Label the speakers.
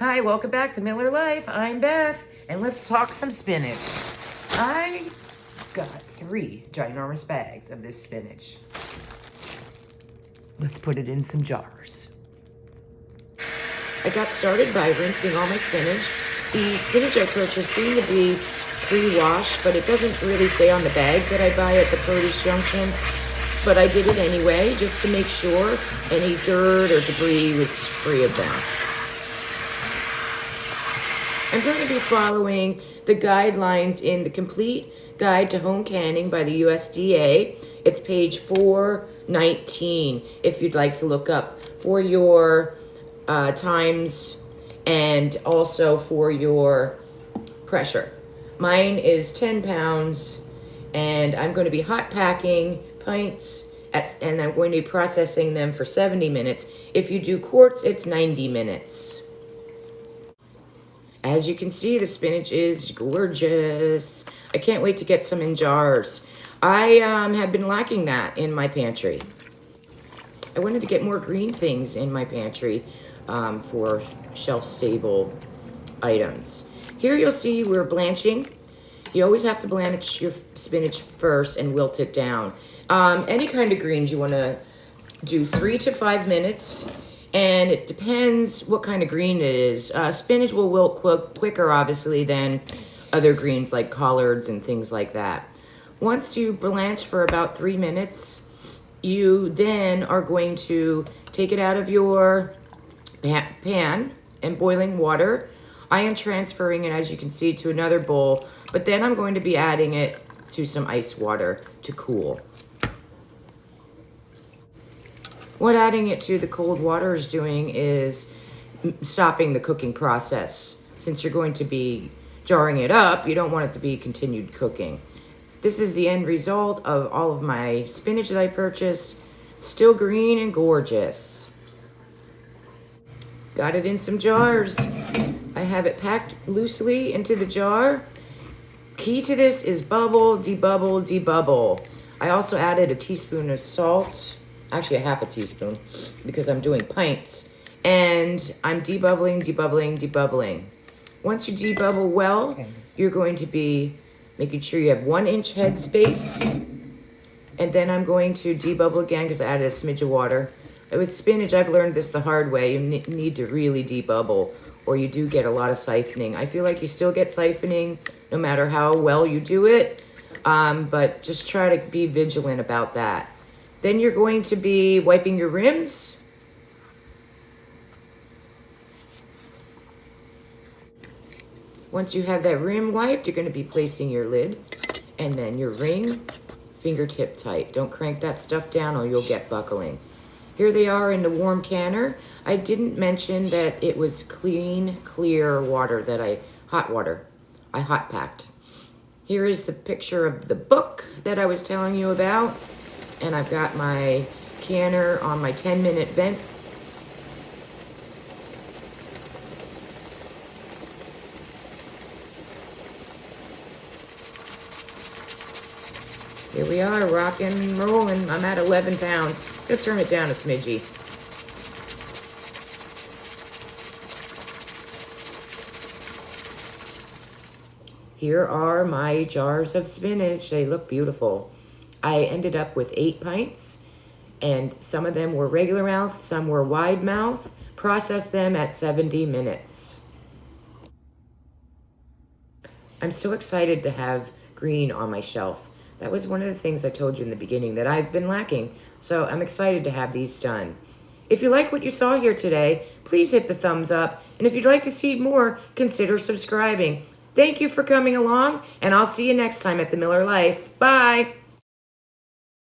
Speaker 1: Hi, welcome back to Miller Life. I'm Beth, and let's talk some spinach. I got 3 ginormous bags of this spinach. Let's put it in some jars. I got started by rinsing all my spinach. The spinach I purchased seemed to be pre-washed, but it doesn't really say on the bags that I buy at the produce junction. But I did it anyway, just to make sure any dirt or debris was free of that. I'm going to be following the guidelines in the Complete Guide to Home Canning by the USDA. It's page 419 if you'd like to look up for your times and also for your pressure. Mine is 10 pounds and I'm going to be hot packing pints and I'm going to be processing them for 70 minutes. If you do quarts, it's 90 minutes. As you can see, the spinach is gorgeous. I can't wait to get some in jars. I have been lacking that in my pantry. I wanted to get more green things in my pantry for shelf-stable items. Here you'll see we're blanching. You always have to blanch your spinach first and wilt it down. Any kind of greens you want to do 3 to 5 minutes. And it depends what kind of green it is. Spinach will wilt quicker, obviously, than other greens like collards and things like that. Once you blanch for about 3 minutes, you then are going to take it out of your pan and boiling water. I am transferring it, as you can see, to another bowl, but then I'm going to be adding it to some ice water to cool. What adding it to the cold water is doing is stopping the cooking process. Since you're going to be jarring it up, you don't want it to be continued cooking. This is the end result of all of my spinach that I purchased. Still green and gorgeous. Got it in some jars. I have it packed loosely into the jar. Key to this is bubble, debubble, debubble. I also added a teaspoon of salt. Actually a half a teaspoon because I'm doing pints. And I'm debubbling, debubbling, debubbling. Once you debubble well, you're going to be making sure you have 1 inch head space. And then I'm going to debubble again because I added a smidge of water. With spinach, I've learned this the hard way. You need to really debubble or you do get a lot of siphoning. I feel like you still get siphoning no matter how well you do it. But just try to be vigilant about that. Then you're going to be wiping your rims. Once you have that rim wiped, you're going to be placing your lid and then your ring fingertip tight. Don't crank that stuff down or you'll get buckling. Here they are in the warm canner. I didn't mention that it was clean, clear water that hot water. I hot packed. Here is the picture of the book that I was telling you about. And I've got my canner on my 10-minute vent. Here we are, rocking and rolling. I'm at 11 pounds. Gonna turn it down a smidgy. Here are my jars of spinach. They look beautiful. I ended up with 8 pints, and some of them were regular mouth, some were wide mouth. Processed them at 70 minutes. I'm so excited to have green on my shelf. That was one of the things I told you in the beginning that I've been lacking, so I'm excited to have these done. If you like what you saw here today, please hit the thumbs up, and if you'd like to see more, consider subscribing. Thank you for coming along, and I'll see you next time at the Miller Life. Bye!